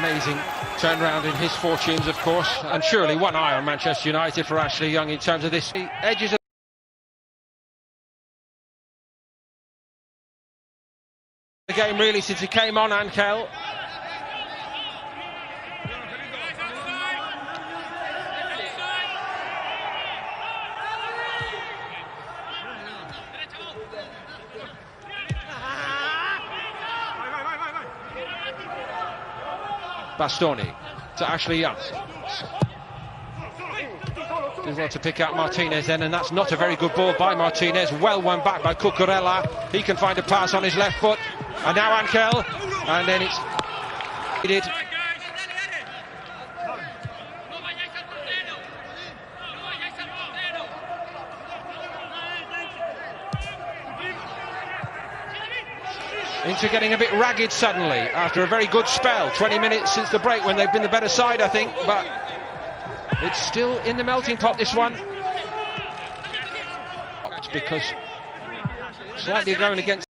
amazing turnaround in his fortunes, of course, and surely one eye on Manchester United for Ashley Young in terms of this. The edges of the game really since he came on, Ankel. Bastoni to Ashley Young. Does well to pick out Martinez then, and that's not a very good ball by Martinez. Well won back by Cucurella. He can find a pass on his left foot. And now Ankel. And then it's needed. Into getting a bit ragged suddenly after a very good spell. 20 minutes since the break when they've been the better side, I think, but it's still in the melting pot, this one. It's because slightly going against.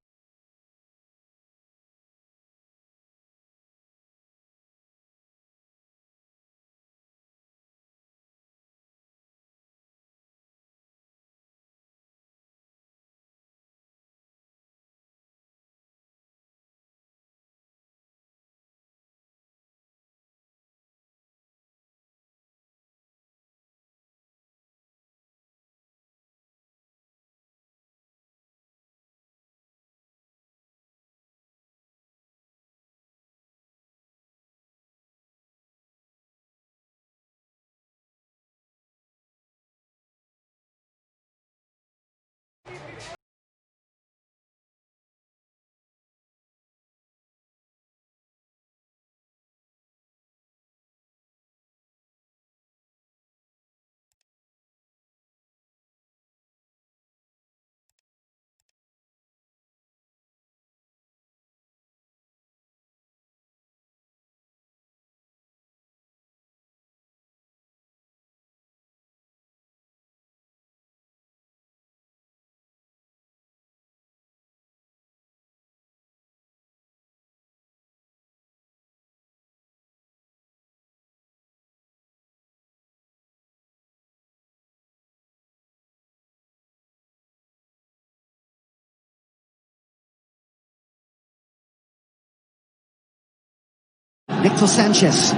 Victor Sanchez.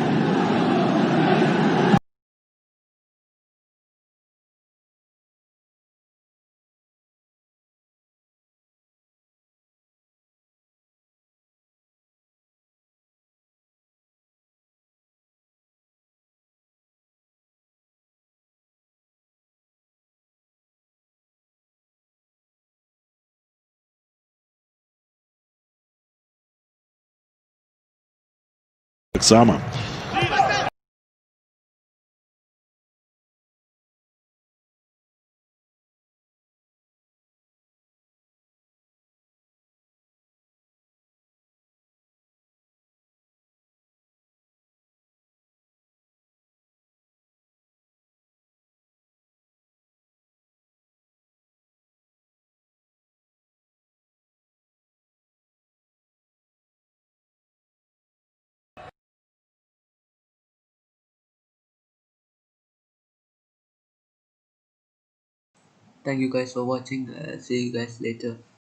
Sama. Thank you guys for watching. See you guys later.